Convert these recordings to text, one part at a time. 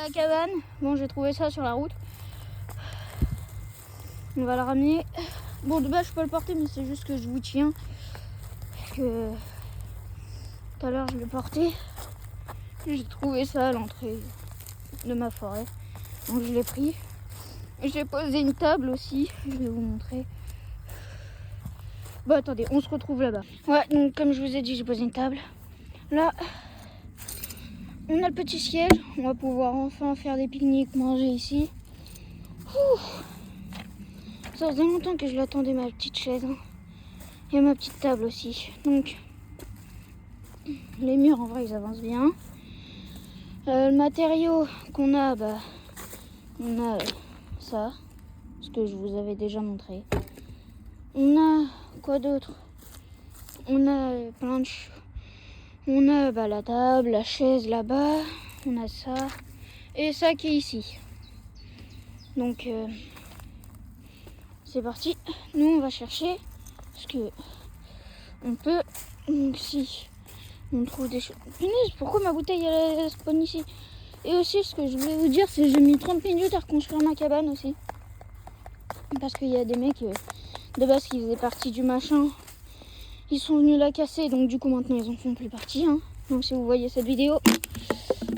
la cabane. Bon, j'ai trouvé ça sur la route. On va le ramener. Bon, de base, je peux le porter, mais c'est juste que je vous tiens. Que tout à l'heure, je l'ai porté. J'ai trouvé ça à l'entrée de ma forêt. Donc, je l'ai pris. J'ai posé une table aussi. Je vais vous montrer. Bon, attendez, on se retrouve là-bas. Ouais, donc, comme je vous ai dit, j'ai posé une table. Là, on a le petit siège. On va pouvoir enfin faire des pique-niques, manger ici. Ouh. Ça faisait longtemps que je l'attendais, ma petite chaise. Hein. Et ma petite table aussi. Donc, les murs, en vrai, ils avancent bien. Le matériau qu'on a, bah, on a ça. Ce que je vous avais déjà montré. On a quoi d'autre? On a plein de choses. On a bah, la table, la chaise là-bas. On a ça. Et ça qui est ici. Donc, c'est parti. Nous, on va chercher ce que on peut. Donc, si on trouve des choses. Punaise, pourquoi ma bouteille elle spawn ici? Et aussi, ce que je voulais vous dire, c'est que j'ai mis 30 minutes à reconstruire ma cabane aussi. Parce qu'il y a des mecs de base qui faisaient partie du machin. Ils sont venus la casser, donc du coup, maintenant, ils en font plus partie. Hein. Donc, si vous voyez cette vidéo,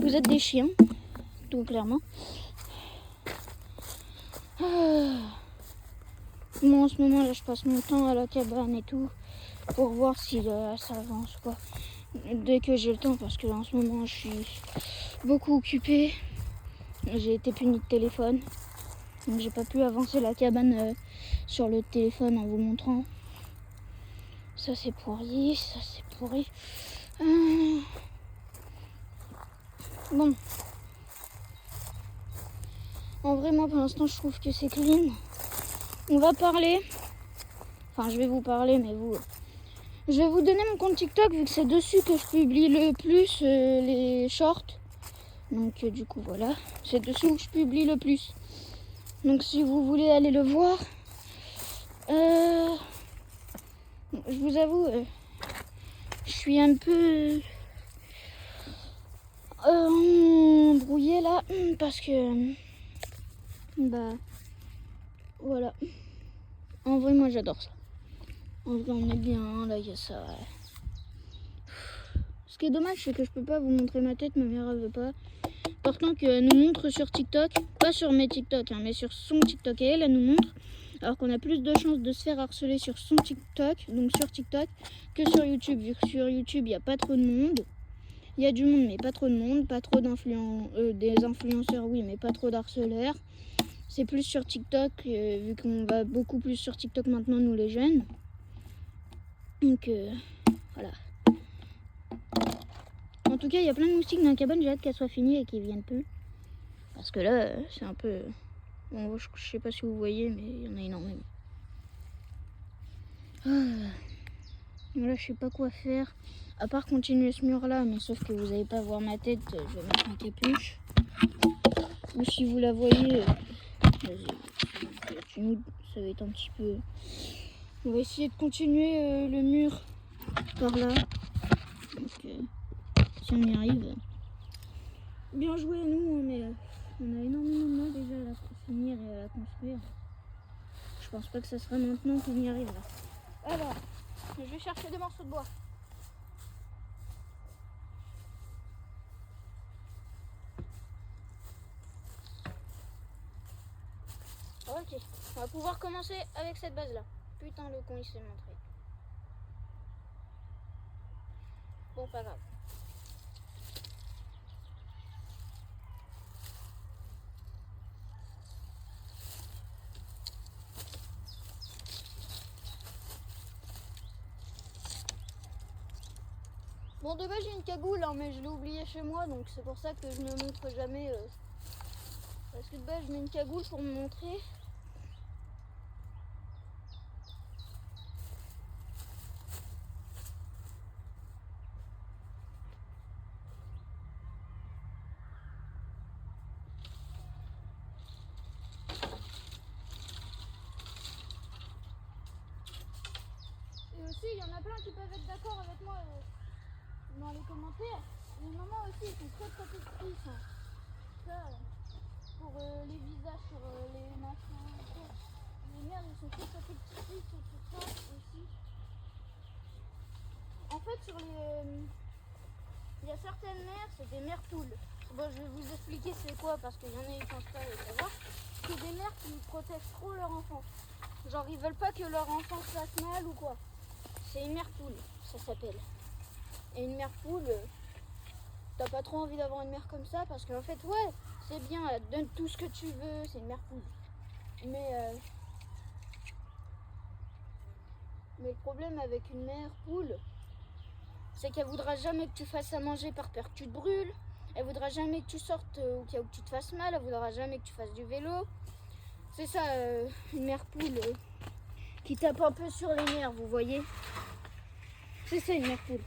vous êtes des chiens, tout clairement. Moi, en ce moment, là, je passe mon temps à la cabane et tout, pour voir si ça avance, quoi. Dès que j'ai le temps, parce que là, en ce moment, je suis beaucoup occupée. J'ai été punie de téléphone, donc j'ai pas pu avancer la cabane sur le téléphone en vous montrant. Ça, c'est pourri, ça, c'est pourri. Bon. En vrai, moi, pour l'instant, je trouve que c'est clean. On va parler. Enfin, je vais vous parler, mais vous... Je vais vous donner mon compte TikTok, vu que c'est dessus que je publie le plus les shorts. Donc, du coup, voilà. C'est dessus où je publie le plus. Donc, si vous voulez aller le voir... je vous avoue... je suis un peu... embrouillée, là. Parce que... bah... voilà. En vrai, moi, j'adore ça. En vrai, on est bien, là, il y a ça. Ouais. Ce qui est dommage, c'est que je peux pas vous montrer ma tête, ma mère elle veut pas. Par contre, elle nous montre sur TikTok, pas sur mes TikTok, hein, mais sur son TikTok, et elle nous montre. Alors qu'on a plus de chances de se faire harceler sur son TikTok, donc sur TikTok, que sur YouTube. Vu que sur YouTube, il n'y a pas trop de monde. Il y a du monde, mais pas trop de monde. Pas trop des influenceurs, oui, mais pas trop d'harceleurs. C'est plus sur TikTok, vu qu'on va beaucoup plus sur TikTok maintenant, nous les jeunes. Donc, voilà. En tout cas, il y a plein de moustiques dans la cabane. J'ai hâte qu'elle soit finie et qu'ils viennent plus. Parce que là, c'est un peu... Bon, je sais pas si vous voyez, mais il y en a énormément. Là, je sais pas quoi faire. À part continuer ce mur-là, mais sauf que vous n'allez pas voir ma tête, je vais mettre ma capuche. Ou si vous la voyez, ça va être un petit peu... On va essayer de continuer le mur par là. Donc, si on y arrive, bien joué à nous, mais on a énormément de mal déjà à la finir et à la construire. Je pense pas que ça sera maintenant qu'on y arrive là. Alors, je vais chercher des morceaux de bois. Ok, on va pouvoir commencer avec cette base là. Putain, le con il s'est montré. Bon, pas grave. Bon, de base j'ai une cagoule, hein, mais je l'ai oubliée chez moi, donc c'est pour ça que je ne montre jamais. Parce que de base je mets une cagoule pour me montrer. Et aussi, il y en a plein qui peuvent être d'accord avec moi dans les commentaires. Les mamans aussi, ils sont très protectrices. Hein. Ça, il y a certaines mères, c'est des mères poules. Bon, je vais vous expliquer c'est quoi parce qu'il y en a qui pensent pas le savoir. C'est des mères qui protègent trop leur enfant. Genre ils veulent pas que leur enfant se fasse mal ou quoi. C'est une mère poule, ça s'appelle. Et une mère poule, t'as pas trop envie d'avoir une mère comme ça parce qu'en fait, ouais, c'est bien, elle te donne tout ce que tu veux, c'est une mère poule. Mais le problème avec une mère poule, c'est qu'elle voudra jamais que tu fasses à manger par peur que tu te brûles. Elle voudra jamais que tu sortes au cas où tu te fasses mal. Elle voudra jamais que tu fasses du vélo. C'est ça, une mère poule qui tape un peu sur les nerfs, vous voyez. C'est ça une mère poule.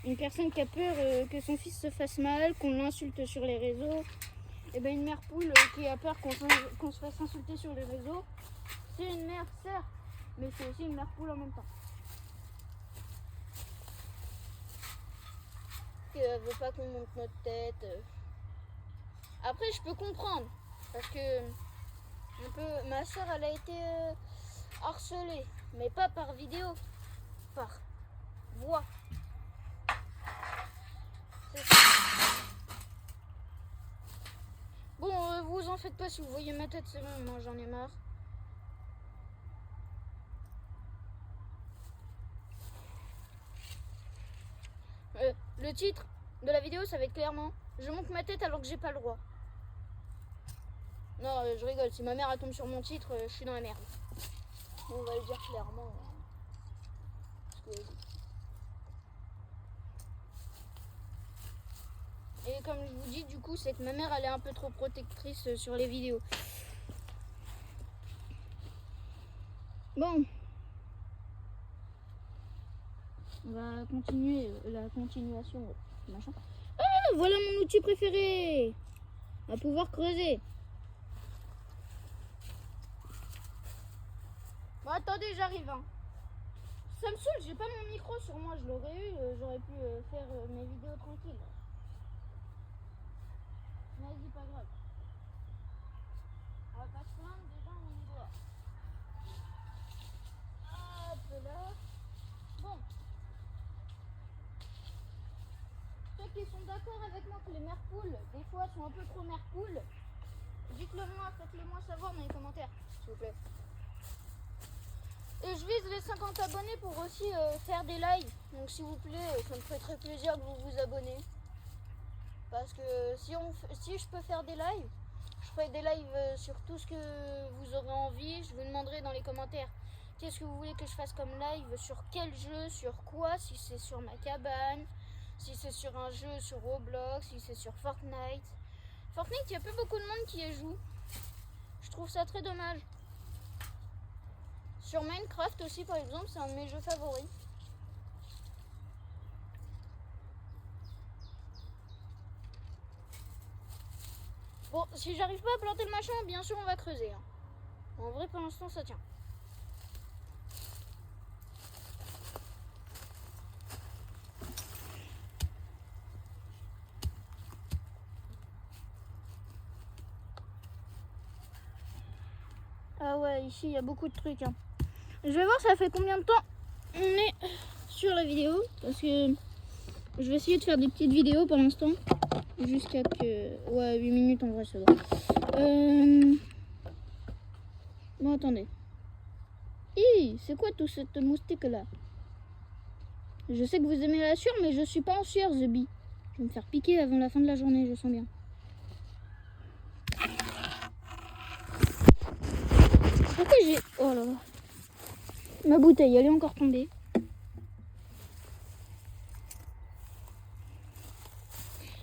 Une personne qui a peur que son fils se fasse mal, qu'on l'insulte sur les réseaux. Et bien une mère poule qui a peur qu'on se fasse insulter sur les réseaux, c'est une mère, certes, mais c'est aussi une mère poule en même temps. Elle veut pas qu'on monte notre tête. Après, je peux comprendre, parce que ma soeur, elle a été harcelée, mais pas par vidéo, par voix. C'est ça. Bon, vous en faites pas si vous voyez ma tête, c'est bon, moi j'en ai marre. Le titre de la vidéo, ça va être clairement « Je monte ma tête alors que j'ai pas le droit ». Non, je rigole, si ma mère elle tombe sur mon titre, je suis dans la merde. On va le dire clairement. Et comme je vous dis, du coup, c'est que ma mère elle est un peu trop protectrice sur les vidéos. Bon. On va continuer la continuation. Machin. Ah, voilà mon outil préféré. On va pouvoir creuser. Bon, attendez, j'arrive. Hein. Ça me saoule, j'ai pas mon micro sur moi. Je l'aurais eu, j'aurais pu faire mes vidéos tranquilles. Vas-y, pas grave. On va pas se plaindre, déjà on y doit. Hop là. Bon. Ceux qui sont d'accord avec moi que les mères poules, des fois, sont un peu trop mères poules, dites-le moi, faites-le moi savoir dans les commentaires, s'il vous plaît. Et je vise les 50 abonnés pour aussi faire des lives. Donc s'il vous plaît, ça me ferait très plaisir que vous vous abonnez. Parce que si je peux faire des lives, je ferai des lives sur tout ce que vous aurez envie. Je vous demanderai dans les commentaires qu'est-ce que vous voulez que je fasse comme live, sur quel jeu, sur quoi, si c'est sur ma cabane, si c'est sur un jeu sur Roblox, si c'est sur Fortnite. Fortnite, il n'y a plus beaucoup de monde qui y joue. Je trouve ça très dommage. Sur Minecraft aussi, par exemple, c'est un de mes jeux favoris. Bon, si j'arrive pas à planter le machin, bien sûr, on va creuser. Hein. En vrai, pour l'instant, ça tient. Ah ouais, ici, il y a beaucoup de trucs. Hein. Je vais voir ça fait combien de temps on est sur la vidéo. Parce que je vais essayer de faire des petites vidéos pour l'instant. Jusqu'à que... Ouais, 8 minutes en vrai, ça va. Bon, attendez. Hi, c'est quoi tout cette moustique là? Je sais que vous aimez la sueur, mais je suis pas en sueur, The Bee. Je vais me faire piquer avant la fin de la journée, je sens bien. Pourquoi j'ai... Oh là là. Ma bouteille, elle est encore tombée.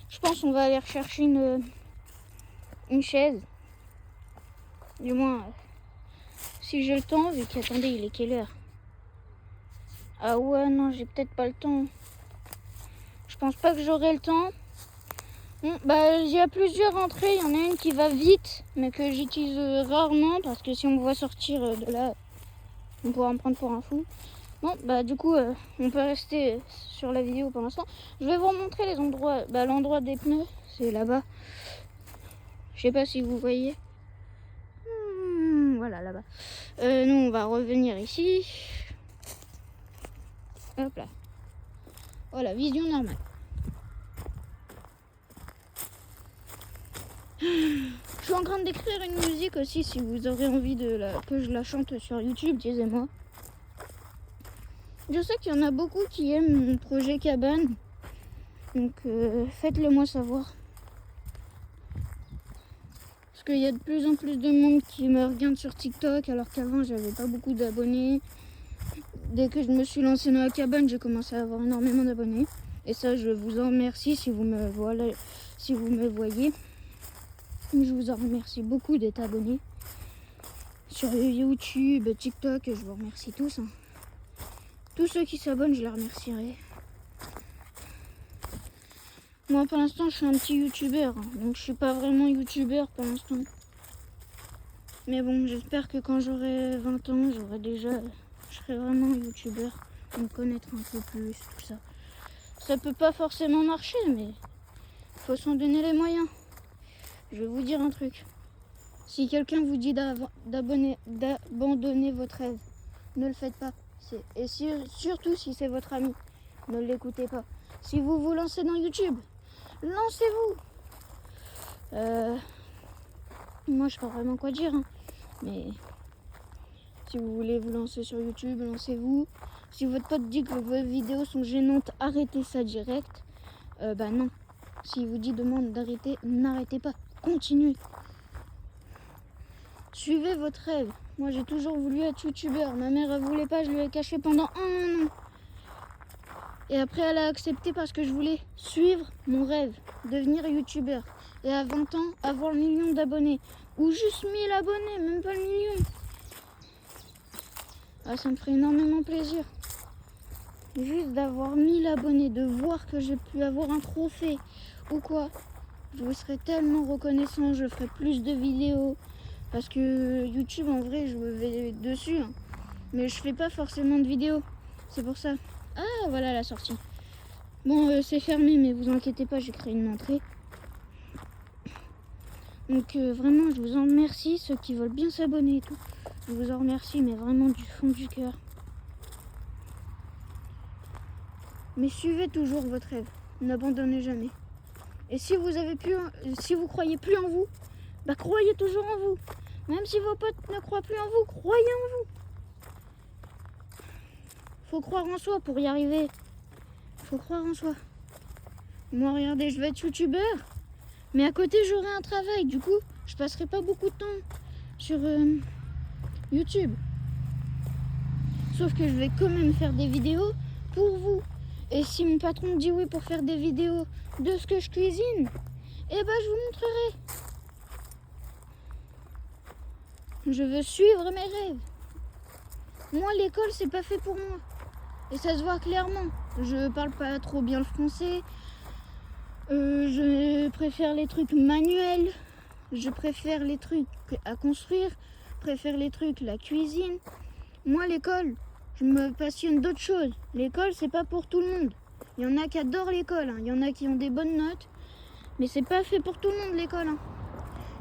Je pense qu'on va aller rechercher une chaise. Du moins, si j'ai le temps, vu qu'attendez, il est quelle heure? Ah ouais, non, j'ai peut-être pas le temps. Je pense pas que j'aurai le temps. Bon, bah, il y a plusieurs entrées. Il y en a une qui va vite, mais que j'utilise rarement parce que si on me voit sortir de là, on pourra me prendre pour un fou. Bon, bah, du coup, on peut rester sur la vidéo pour l'instant. Je vais vous montrer les endroits. Bah, l'endroit des pneus, c'est là-bas. Je sais pas si vous voyez. Voilà, là-bas. Nous, on va revenir ici. Hop là. Voilà, vision normale. Je suis en train d'écrire une musique aussi, si vous aurez envie que je la chante sur YouTube, disez-moi. Je sais qu'il y en a beaucoup qui aiment mon projet cabane, donc faites-le moi savoir. Parce qu'il y a de plus en plus de monde qui me regarde sur TikTok, alors qu'avant j'avais pas beaucoup d'abonnés. Dès que je me suis lancée dans la cabane, j'ai commencé à avoir énormément d'abonnés. Et ça, je vous en remercie si vous me voyez. Je vous en remercie beaucoup d'être abonnés sur YouTube, TikTok. Je vous remercie tous. Hein. Tous ceux qui s'abonnent, je les remercierai. Moi, pour l'instant, je suis un petit youtubeur. Hein, donc, je suis pas vraiment youtubeur pour l'instant. Mais bon, j'espère que quand j'aurai 20 ans, je serai vraiment youtubeur. Me connaître un peu plus, tout ça. Ça peut pas forcément marcher, mais faut s'en donner les moyens. Je vais vous dire un truc. Si quelqu'un vous dit d'abandonner votre rêve, ne le faites pas. Et surtout si c'est votre ami, ne l'écoutez pas. Si vous vous lancez dans YouTube, lancez-vous. Moi, je sais pas vraiment quoi dire. Hein. Mais si vous voulez vous lancer sur YouTube, lancez-vous. Si votre pote dit que vos vidéos sont gênantes, arrêtez ça direct. Non. S'il vous demande d'arrêter, n'arrêtez pas. Continuez. Suivez votre rêve. Moi, j'ai toujours voulu être youtubeur. Ma mère, elle voulait pas, je lui ai caché pendant 1 an. Et après, elle a accepté parce que je voulais suivre mon rêve, devenir youtubeur. Et à 20 ans, avoir 1 million d'abonnés. Ou juste 1000 abonnés, même pas le million. Ah, ça me ferait énormément plaisir. Juste d'avoir 1000 abonnés, de voir que j'ai pu avoir un trophée ou quoi. Je vous serais tellement reconnaissant, je ferais plus de vidéos. Parce que YouTube, en vrai, je me vais dessus. Hein. Mais je fais pas forcément de vidéos. C'est pour ça. Ah, voilà la sortie. Bon, c'est fermé, mais vous inquiétez pas, j'ai créé une entrée. Donc vraiment, je vous en remercie, ceux qui veulent bien s'abonner et tout. Je vous en remercie, mais vraiment du fond du cœur. Mais suivez toujours votre rêve. N'abandonnez jamais. Et si vous croyez plus en vous, bah croyez toujours en vous. Même si vos potes ne croient plus en vous, croyez en vous. Faut croire en soi pour y arriver. Faut croire en soi. Moi, regardez, je vais être youtubeur, mais à côté, j'aurai un travail. Du coup, je passerai pas beaucoup de temps sur YouTube. Sauf que je vais quand même faire des vidéos pour vous. Et si mon patron me dit oui pour faire des vidéos de ce que je cuisine, eh ben je vous montrerai. Je veux suivre mes rêves. Moi, l'école, c'est pas fait pour moi. Et ça se voit clairement. Je parle pas trop bien le français. Je préfère les trucs manuels. Je préfère les trucs à construire. Je préfère les trucs, la cuisine. Moi, l'école, je me passionne d'autres choses. L'école, c'est pas pour tout le monde. Il y en a qui adorent l'école. Hein. Il y en a qui ont des bonnes notes. Mais c'est pas fait pour tout le monde, l'école. Hein.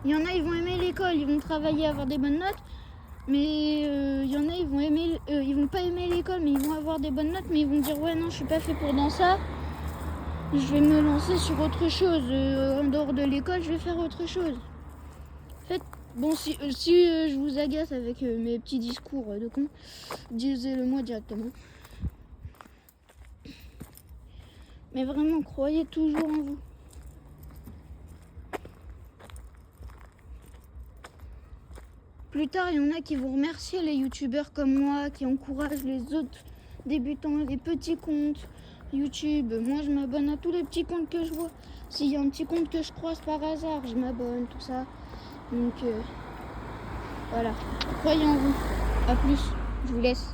Il y en a, ils vont aimer l'école. Ils vont travailler, avoir des bonnes notes. Mais il y en a, ils vont pas aimer l'école, mais ils vont avoir des bonnes notes, mais ils vont dire ouais non, je suis pas fait pour dans ça. Je vais me lancer sur autre chose. En dehors de l'école, je vais faire autre chose. En fait, bon, si je vous agace avec mes petits discours de con, disez-le moi directement. Mais vraiment, croyez toujours en vous. Plus tard, il y en a qui vont remercier les youtubeurs comme moi, qui encouragent les autres débutants, les petits comptes YouTube. Moi, je m'abonne à tous les petits comptes que je vois. S'il y a un petit compte que je croise par hasard, je m'abonne, tout ça. Donc, voilà. Croyez en vous. À plus. Je vous laisse.